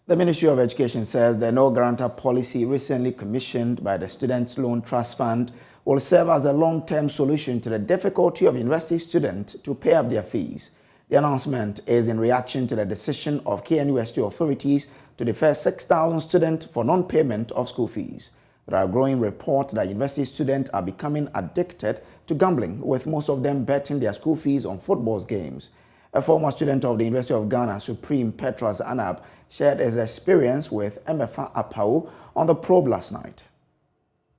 The Ministry of Education says the no-grantor policy recently commissioned by the Student Loan Trust Fund will serve as a long-term solution to the difficulty of university students to pay up their fees. The announcement is in reaction to the decision of KNUST authorities to defer 6,000 students for non-payment of school fees. There are growing reports that university students are becoming addicted to gambling, with most of them betting their school fees on football games. A former student of the University of Ghana, Supreme Petras Anab, shared his experience with MFA Apau on the probe last night.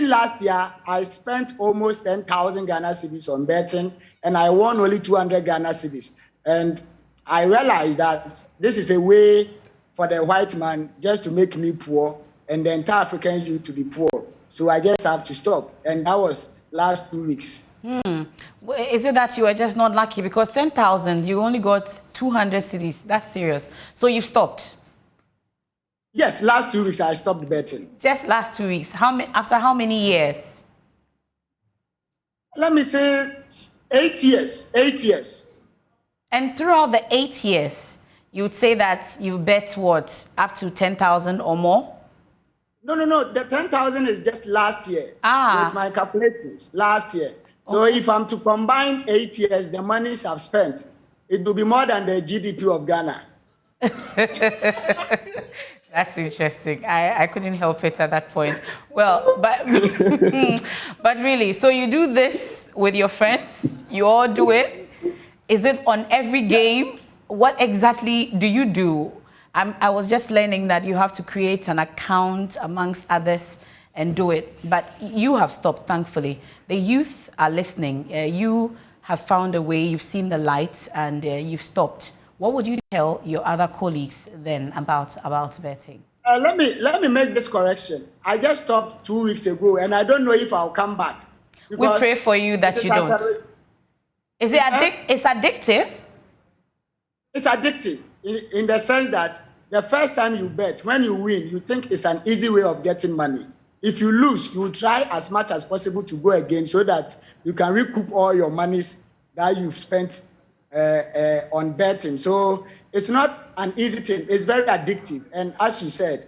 Last year, I spent almost 10,000 Ghana cedis on betting, and I won only 200 Ghana cedis. And I realized that this is a way for the white man just to make me poor and the entire African youth to be poor. So I just have to stop. And that was last 2 weeks. Is it that you were just not lucky? Because 10,000, you only got 200 cedis. That's serious. So you've stopped? Yes, last 2 weeks I stopped betting. Just last 2 weeks. After how many years? Let me say 8 years. 8 years. And throughout the 8 years, you would say that you bet what, up to 10,000 or more? No. The 10,000 is just last year. With my calculations, last year. So if I'm to combine 8 years, the monies I've spent, it will be more than the GDP of Ghana. That's interesting. I couldn't help it at that point. Well, but but really, so you do this with your friends? You all do it? Is it on every game? What exactly do you do? I was just learning that you have to create an account amongst others and do it. But you have stopped, thankfully. The youth are listening. You have found a way, you've seen the light, and you've stopped. What would you tell your other colleagues then about betting? Let me make this correction. I just stopped 2 weeks ago, and I don't know if I'll come back. We pray for you that you don't. Is it it's addictive? It's addictive in the sense that the first time you bet, when you win, you think it's an easy way of getting money. If you lose, you will try as much as possible to go again so that you can recoup all your monies that you've spent on betting. So it's not an easy thing. It's very addictive. And as you said,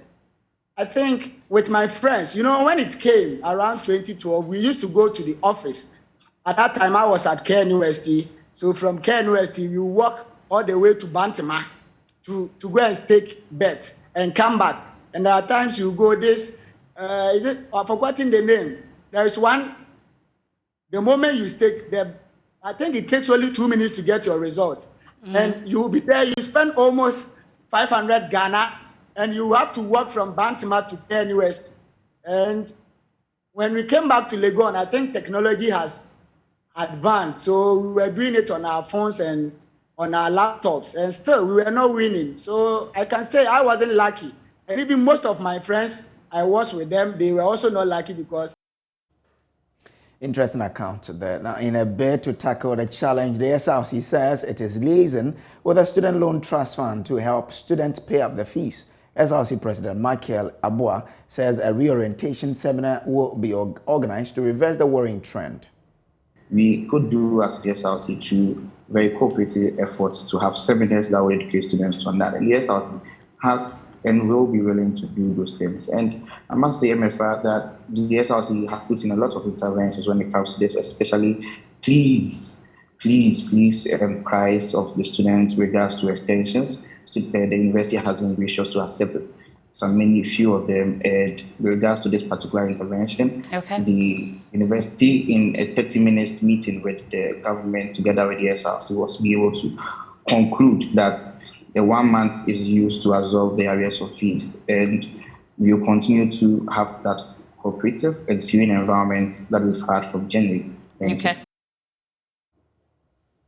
I think with my friends, when it came around 2012, we used to go to the office. At that time, I was at KNUST. So from KNUST, you walk all the way to Bantama to go and stake bet and come back. And there are times you go this, I've forgotten the name. There is one, the moment you stake, I think it takes only 2 minutes to get your results. And you will be there, you spend almost 500 Ghana, and you have to walk from Bantama to KNUST. And when we came back to Legon, I think technology has advanced. So we were doing it on our phones and on our laptops, and still we were not winning. So I can say I wasn't lucky. And even most of my friends, I was with them, they were also not lucky because... Interesting account there. Now, in a bid to tackle the challenge, the SRC says it is liaising with the Student Loan Trust Fund to help students pay up their fees. SRC President Michael Abua says a reorientation seminar will be organized to reverse the worrying trend. We could do as the SRC two very cooperative efforts to have seminars that will educate students on that. And the SRC has and will be willing to do those things. And I must say, MFA, that the SRC has put in a lot of interventions when it comes to this, especially please price of the students regards to extensions. The university has been gracious to accept few of them. And with regards to this particular intervention, the university in a 30 minutes meeting with the government together with the SRC was be able to conclude that the 1 month is used to absorb the areas of fees, and we will continue to have that cooperative and serene environment that we've had from January. Thank you.